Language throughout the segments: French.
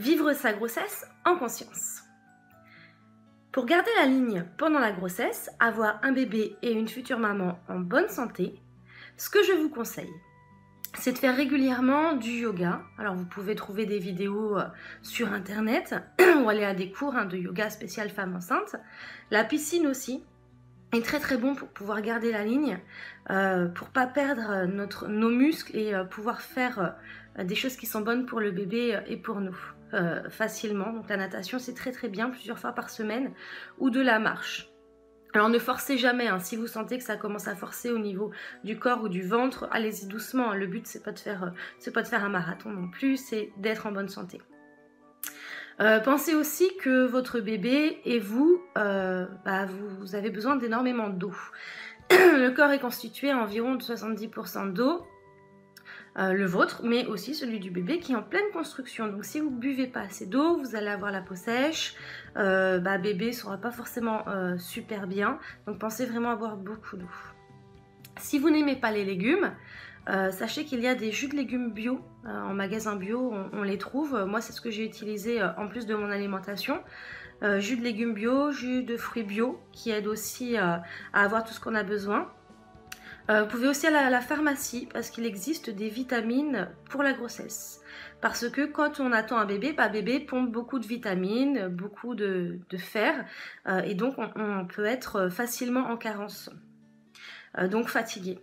Vivre sa grossesse en conscience. Pour garder la ligne pendant la grossesse, avoir un bébé et une future maman en bonne santé, ce que je vous conseille, c'est de faire régulièrement du yoga. Alors vous pouvez trouver des vidéos sur internet ou aller à des cours de yoga spécial femmes enceintes. La piscine aussi est très très bon pour pouvoir garder la ligne, pour pas perdre nos muscles et pouvoir faire des choses qui sont bonnes pour le bébé et pour nous facilement. Donc la natation c'est très très bien, plusieurs fois par semaine, ou de la marche. Alors ne forcez jamais, si vous sentez que ça commence à forcer au niveau du corps ou du ventre, allez-y doucement. Le but c'est pas de faire un marathon non plus, c'est d'être en bonne santé. Pensez aussi que votre bébé et vous, vous avez besoin d'énormément d'eau. Le corps est constitué à environ de 70% d'eau, le vôtre, mais aussi celui du bébé qui est en pleine construction. Donc si vous ne buvez pas assez d'eau, vous allez avoir la peau sèche, bébé ne sera pas forcément super bien. Donc pensez vraiment à boire beaucoup d'eau. Si vous n'aimez pas les légumes, sachez qu'il y a des jus de légumes bio en magasin bio, on les trouve. Moi c'est ce que j'ai utilisé en plus de mon alimentation. Jus de légumes bio, jus de fruits bio qui aident aussi à avoir tout ce qu'on a besoin. Vous pouvez aussi aller à la pharmacie parce qu'il existe des vitamines pour la grossesse. Parce que quand on attend un bébé, bébé pompe beaucoup de vitamines, beaucoup de fer et donc on peut être facilement en carence, donc fatigué.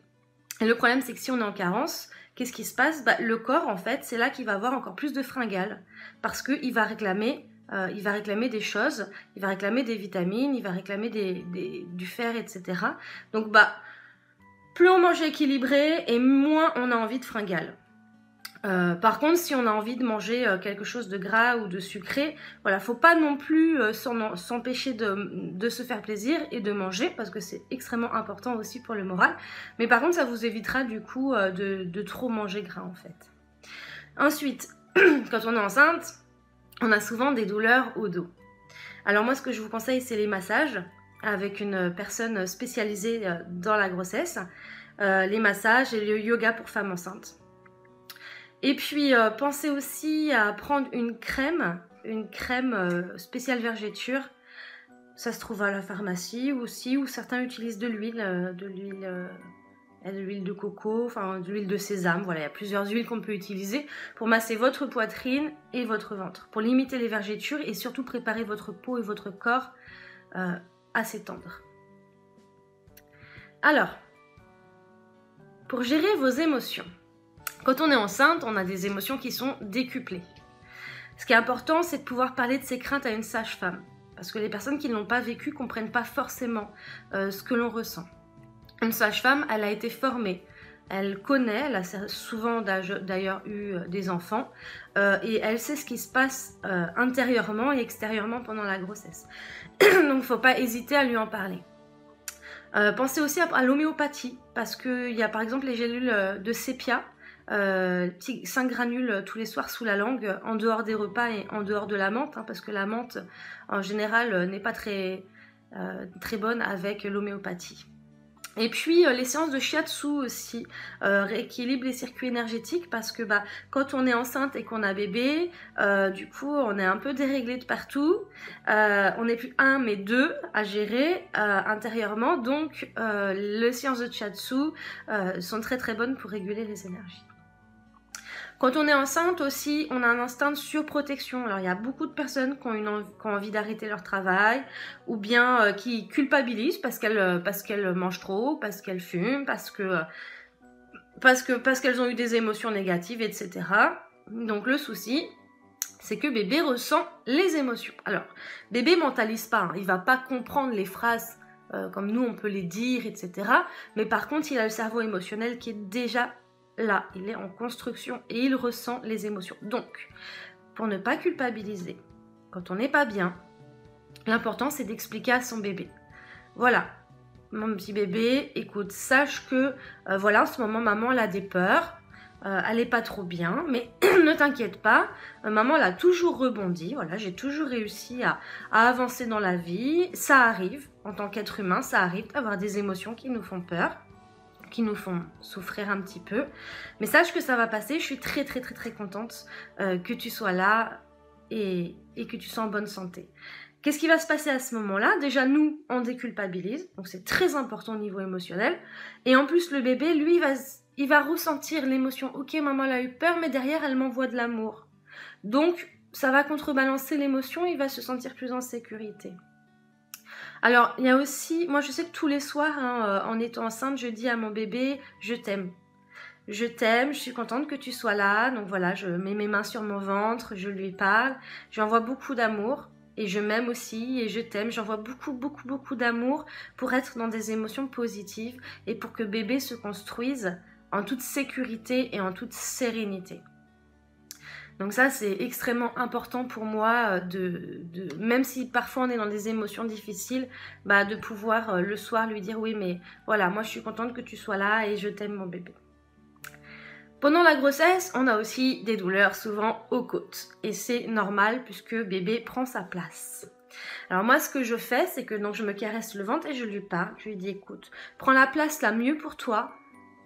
Et le problème c'est que si on est en carence, qu'est-ce qui se passe? Le corps en fait c'est là qu'il va avoir encore plus de fringales parce qu'il va réclamer des choses, il va réclamer des vitamines, il va réclamer du fer, etc. Donc plus on mange équilibré et moins on a envie de fringales. Par contre, si on a envie de manger quelque chose de gras ou de sucré, voilà, faut pas non plus s'empêcher de se faire plaisir et de manger parce que c'est extrêmement important aussi pour le moral. Mais par contre, ça vous évitera du coup de trop manger gras en fait. Ensuite, quand on est enceinte, on a souvent des douleurs au dos. Alors moi, ce que je vous conseille, c'est les massages avec une personne spécialisée dans la grossesse, les massages et le yoga pour femmes enceintes. Et puis pensez aussi à prendre une crème spéciale vergéture. Ça se trouve à la pharmacie aussi, ou certains utilisent de l'huile de coco, enfin de l'huile de sésame. Voilà, il y a plusieurs huiles qu'on peut utiliser pour masser votre poitrine et votre ventre, pour limiter les vergetures et surtout préparer votre peau et votre corps assez tendre. Alors, pour gérer vos émotions, quand on est enceinte, on a des émotions qui sont décuplées. Ce qui est important, c'est de pouvoir parler de ses craintes à une sage-femme, parce que les personnes qui ne l'ont pas vécu ne comprennent pas forcément ce que l'on ressent. Une sage-femme, elle a été formée, elle connaît, elle a souvent d'ailleurs eu des enfants, et elle sait ce qui se passe intérieurement et extérieurement pendant la grossesse. Donc il ne faut pas hésiter à lui en parler. Pensez aussi à l'homéopathie, parce qu'il y a par exemple les gélules de sépia, 5 granules tous les soirs sous la langue, en dehors des repas et en dehors de la menthe, parce que la menthe en général n'est pas très bonne avec l'homéopathie. Et puis les séances de shiatsu aussi rééquilibrent les circuits énergétiques parce que quand on est enceinte et qu'on a bébé, du coup on est un peu déréglé de partout, on n'est plus un mais deux à gérer intérieurement, donc les séances de shiatsu sont très très bonnes pour réguler les énergies. Quand on est enceinte aussi, on a un instinct de surprotection. Alors il y a beaucoup de personnes qui ont envie d'arrêter leur travail ou bien qui culpabilisent parce qu'elles mangent trop, parce qu'elles fument, parce qu'elles ont eu des émotions négatives, etc. Donc le souci, c'est que bébé ressent les émotions. Alors, bébé mentalise pas, il va pas comprendre les phrases comme nous on peut les dire, etc. Mais par contre, il a le cerveau émotionnel qui est déjà là, il est en construction et il ressent les émotions. Donc, pour ne pas culpabiliser, quand on n'est pas bien, l'important c'est d'expliquer à son bébé. Voilà, mon petit bébé, écoute, sache que voilà, en ce moment, maman elle a des peurs, elle n'est pas trop bien, mais ne t'inquiète pas, maman elle a toujours rebondi, voilà, j'ai toujours réussi à avancer dans la vie, ça arrive, en tant qu'être humain, ça arrive d'avoir des émotions qui nous font peur, qui nous font souffrir un petit peu, mais sache que ça va passer. Je suis très très très très contente que tu sois là et que tu sois en bonne santé. Qu'est-ce qui va se passer à ce moment-là? Déjà, nous, on déculpabilise, donc c'est très important au niveau émotionnel. Et en plus, le bébé, lui, il va ressentir l'émotion. Ok, maman elle a eu peur, mais derrière, elle m'envoie de l'amour. Donc, ça va contrebalancer l'émotion, il va se sentir plus en sécurité. Alors, il y a aussi, moi je sais que tous les soirs, en étant enceinte, je dis à mon bébé, je t'aime. Je t'aime, je suis contente que tu sois là. Donc voilà, je mets mes mains sur mon ventre, je lui parle, je lui envoie beaucoup d'amour. Et je m'aime aussi et je t'aime. J'envoie beaucoup d'amour pour être dans des émotions positives et pour que bébé se construise en toute sécurité et en toute sérénité. Donc ça, c'est extrêmement important pour moi, même si parfois on est dans des émotions difficiles, de pouvoir le soir lui dire oui, mais voilà, moi je suis contente que tu sois là et je t'aime mon bébé. Pendant la grossesse, on a aussi des douleurs souvent aux côtes et c'est normal puisque bébé prend sa place. Alors moi ce que je fais, c'est que donc je me caresse le ventre et je lui parle, je lui dis écoute, prends la place la mieux pour toi,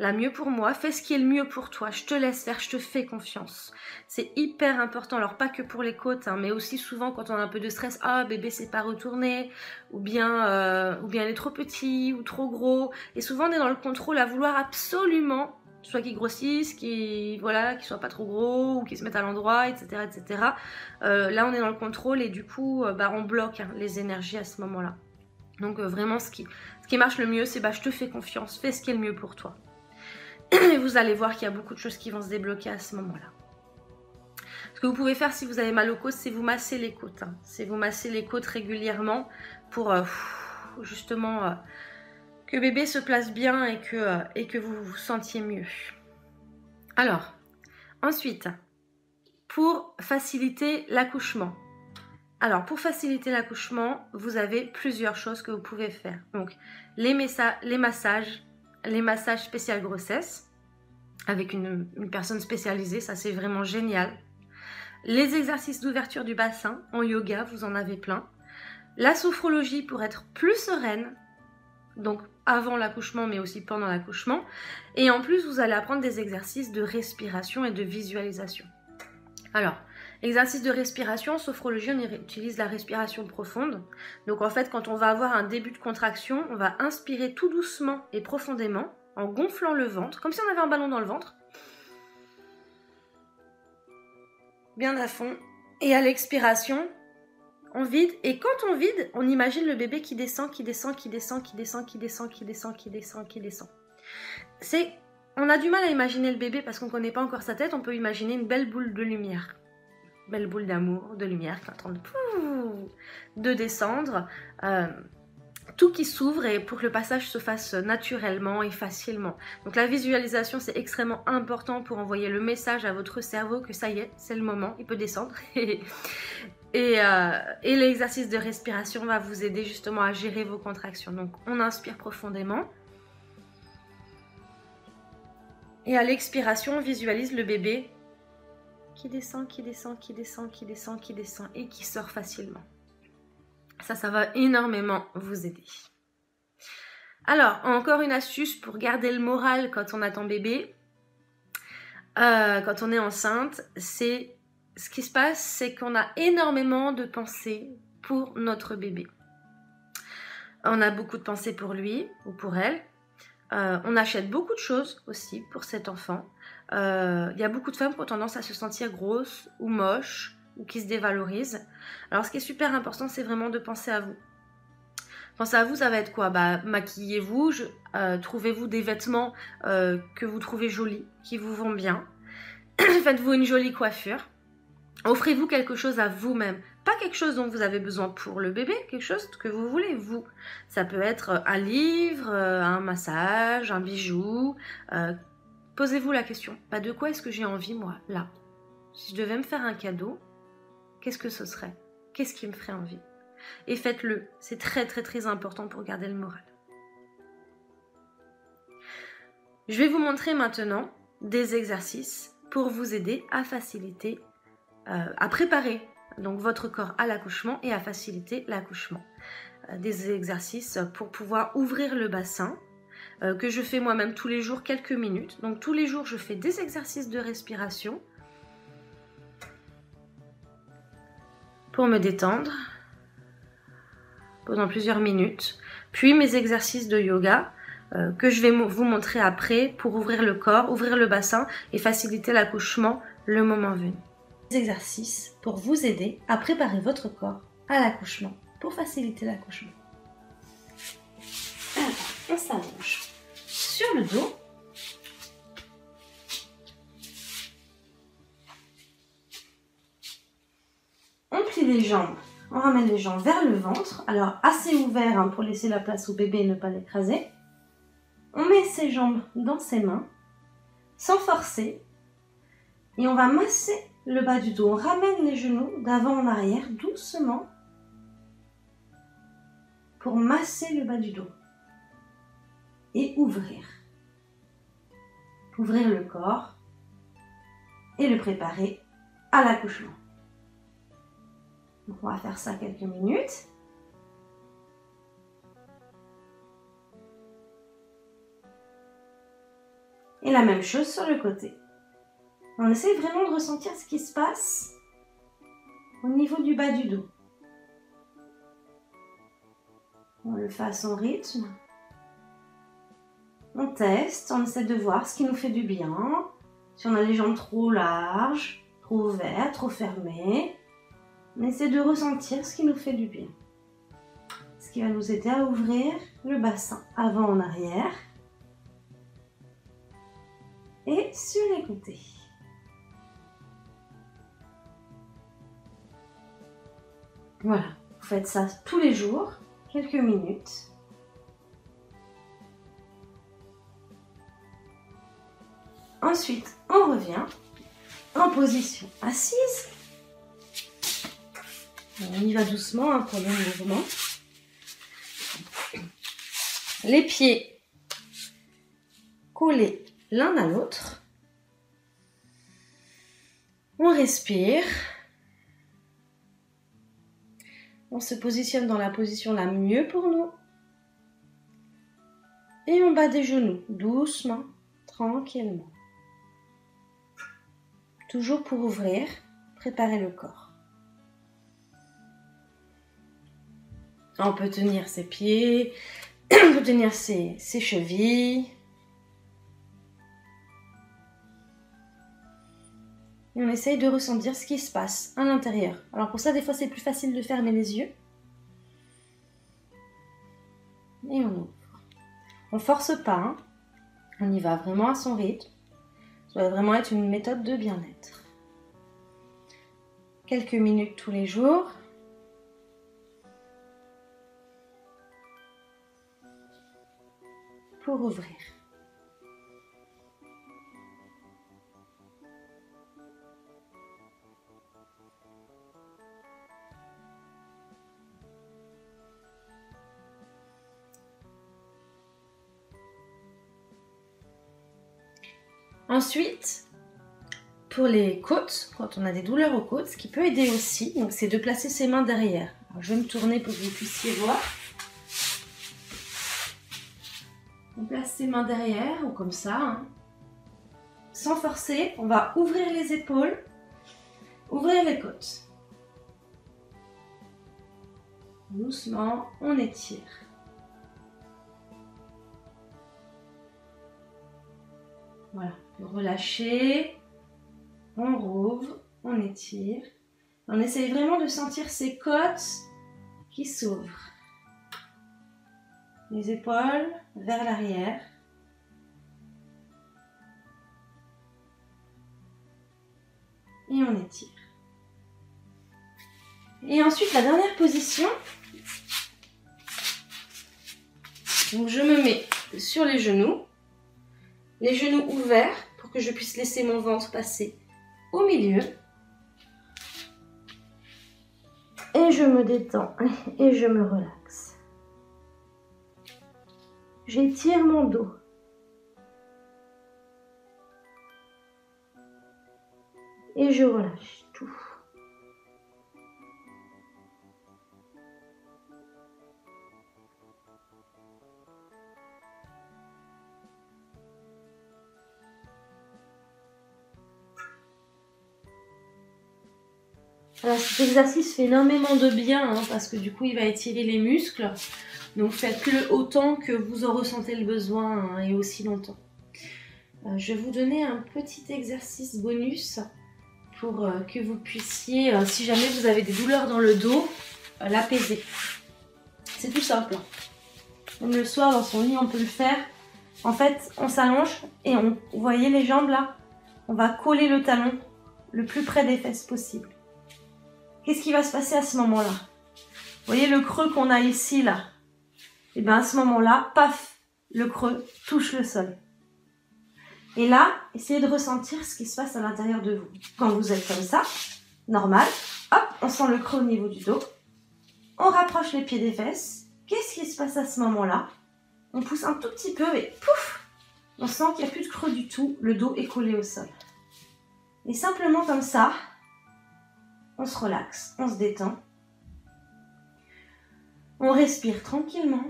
la mieux pour moi, fais ce qui est le mieux pour toi, je te laisse faire, je te fais confiance. C'est hyper important, alors pas que pour les côtes, mais aussi souvent quand on a un peu de stress, ah bébé c'est pas retourné, ou bien il est trop petit ou trop gros, et souvent on est dans le contrôle à vouloir absolument soit qu'ils grossissent, qu'ils soient pas trop gros ou qu'ils se mettent à l'endroit, etc. etc. Là, on est dans le contrôle et du coup, on bloque les énergies à ce moment-là. Donc vraiment, ce qui marche le mieux, c'est je te fais confiance, fais ce qui est le mieux pour toi. Et vous allez voir qu'il y a beaucoup de choses qui vont se débloquer à ce moment-là. Ce que vous pouvez faire si vous avez mal aux côtes, c'est vous masser les côtes. C'est vous masser les côtes régulièrement pour justement... que bébé se place bien et que vous vous sentiez mieux. Alors, ensuite, pour faciliter l'accouchement. Alors, pour faciliter l'accouchement, vous avez plusieurs choses que vous pouvez faire. Donc, les massages spécial grossesse, avec une personne spécialisée, ça c'est vraiment génial. Les exercices d'ouverture du bassin, en yoga, vous en avez plein. La sophrologie pour être plus sereine, donc avant l'accouchement mais aussi pendant l'accouchement, et en plus vous allez apprendre des exercices de respiration et de visualisation. Alors, exercice de respiration, en sophrologie on utilise la respiration profonde, donc en fait quand on va avoir un début de contraction, on va inspirer tout doucement et profondément en gonflant le ventre, comme si on avait un ballon dans le ventre, bien à fond, et à l'expiration, on vide, et quand on vide, on imagine le bébé qui descend, qui descend, qui descend, qui descend, qui descend, qui descend, qui descend, qui descend. On a du mal à imaginer le bébé parce qu'on ne connaît pas encore sa tête, on peut imaginer une belle boule de lumière. Belle boule d'amour, de lumière qui est en train de descendre. Tout qui s'ouvre et pour que le passage se fasse naturellement et facilement. Donc la visualisation, c'est extrêmement important pour envoyer le message à votre cerveau que ça y est, c'est le moment, il peut descendre. Et l'exercice de respiration va vous aider justement à gérer vos contractions. Donc on inspire profondément. Et à l'expiration, on visualise le bébé qui descend, qui descend, qui descend, qui descend, qui descend et qui sort facilement. Ça va énormément vous aider. Alors, encore une astuce pour garder le moral quand on attend bébé, quand on est enceinte, c'est ce qui se passe, c'est qu'on a énormément de pensées pour notre bébé. On a beaucoup de pensées pour lui ou pour elle. On achète beaucoup de choses aussi pour cet enfant. Il y a beaucoup de femmes qui ont tendance à se sentir grosses ou moches ou qui se dévalorisent. Alors ce qui est super important, c'est vraiment de penser à vous. Penser à vous, ça va être quoi? Maquillez-vous, trouvez-vous des vêtements que vous trouvez jolis, qui vous vont bien. Faites-vous une jolie coiffure. Offrez-vous quelque chose à vous-même. Pas quelque chose dont vous avez besoin pour le bébé, quelque chose que vous voulez, vous. Ça peut être un livre, un massage, un bijou. Posez-vous la question, de quoi est-ce que j'ai envie, moi, là? Si je devais me faire un cadeau, qu'est-ce que ce serait? Qu'est-ce qui me ferait envie? Et faites-le, c'est très très très important pour garder le moral. Je vais vous montrer maintenant des exercices pour vous aider à faciliter, à préparer donc votre corps à l'accouchement et à faciliter l'accouchement. Des exercices pour pouvoir ouvrir le bassin, que je fais moi-même tous les jours quelques minutes. Donc tous les jours je fais des exercices de respiration. pour me détendre pendant plusieurs minutes. Puis mes exercices de yoga que je vais vous montrer après pour ouvrir le corps, ouvrir le bassin et faciliter l'accouchement le moment venu. Des exercices pour vous aider à préparer votre corps à l'accouchement, pour faciliter l'accouchement. Alors, on s'allonge sur le dos. On plie les jambes, on ramène les jambes vers le ventre, alors assez ouvert hein, pour laisser la place au bébé et ne pas l'écraser. On met ses jambes dans ses mains, sans forcer, et on va masser le bas du dos. On ramène les genoux d'avant en arrière, doucement, pour masser le bas du dos et ouvrir. Ouvrir le corps et le préparer à l'accouchement. Donc on va faire ça quelques minutes. Et la même chose sur le côté. On essaie vraiment de ressentir ce qui se passe au niveau du bas du dos. On le fait à son rythme. On teste, on essaie de voir ce qui nous fait du bien. Si on a les jambes trop larges, trop ouvertes, trop fermées. On essaie de ressentir ce qui nous fait du bien. Ce qui va nous aider à ouvrir le bassin avant en arrière. Et sur les côtés. Voilà, vous faites ça tous les jours, quelques minutes. Ensuite, on revient en position assise. On y va doucement hein, pour le mouvement. Les pieds collés l'un à l'autre. On respire. On se positionne dans la position la mieux pour nous. Et on bat des genoux, doucement, tranquillement. Toujours pour ouvrir, préparer le corps. On peut tenir ses pieds, on peut tenir ses chevilles. Et on essaye de ressentir ce qui se passe à l'intérieur. Alors pour ça, des fois, c'est plus facile de fermer les yeux. Et on ouvre. On ne force pas, hein. On y va vraiment à son rythme. Ça doit vraiment être une méthode de bien-être. Quelques minutes tous les jours. Pour ouvrir. Ensuite, pour les côtes, quand on a des douleurs aux côtes, ce qui peut aider aussi, donc c'est de placer ses mains derrière. Alors, je vais me tourner pour que vous puissiez voir. On place ses mains derrière, ou comme ça, hein. Sans forcer, on va ouvrir les épaules, ouvrir les côtes. Doucement, on étire. Voilà, relâcher, on rouvre, on étire. On essaye vraiment de sentir ces côtes qui s'ouvrent. Les épaules vers l'arrière. Et on étire. Et ensuite, la dernière position. Donc, je me mets sur les genoux ouverts pour que je puisse laisser mon ventre passer au milieu. Et je me détends et je me relaxe. J'étire mon dos. Et je relâche tout. Alors, cet exercice fait énormément de bien hein, parce que du coup il va étirer les muscles. Donc faites-le autant que vous en ressentez le besoin hein, et aussi longtemps. Je vais vous donner un petit exercice bonus pour que vous puissiez, si jamais vous avez des douleurs dans le dos, l'apaiser. C'est tout simple. Même le soir dans son lit on peut le faire. En fait on s'allonge et vous voyez les jambes là, on va coller le talon le plus près des fesses possible. Qu'est-ce qui va se passer à ce moment-là? Vous voyez le creux qu'on a ici là? Et bien à ce moment-là, paf, le creux touche le sol. Et là, essayez de ressentir ce qui se passe à l'intérieur de vous. Quand vous êtes comme ça, normal, hop, on sent le creux au niveau du dos. On rapproche les pieds des fesses. Qu'est-ce qui se passe à ce moment-là? On pousse un tout petit peu et pouf, on sent qu'il n'y a plus de creux du tout. Le dos est collé au sol. Et simplement comme ça, on se relaxe, on se détend. On respire tranquillement.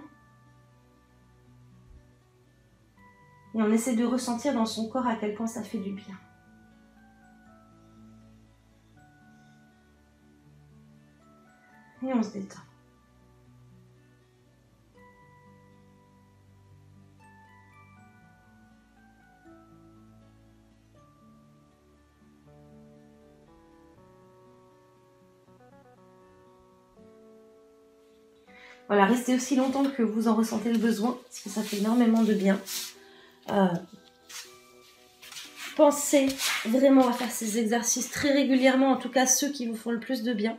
Et on essaie de ressentir dans son corps à quel point ça fait du bien. Et on se détend. Voilà, restez aussi longtemps que vous en ressentez le besoin, parce que ça fait énormément de bien. Pensez vraiment à faire ces exercices très régulièrement, en tout cas ceux qui vous font le plus de bien.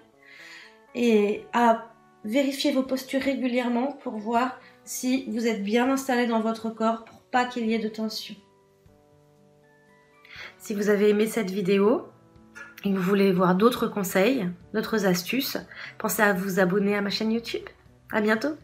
Et à vérifier vos postures régulièrement pour voir si vous êtes bien installé dans votre corps pour pas qu'il y ait de tension. Si vous avez aimé cette vidéo et que vous voulez voir d'autres conseils, d'autres astuces, pensez à vous abonner à ma chaîne YouTube. À bientôt!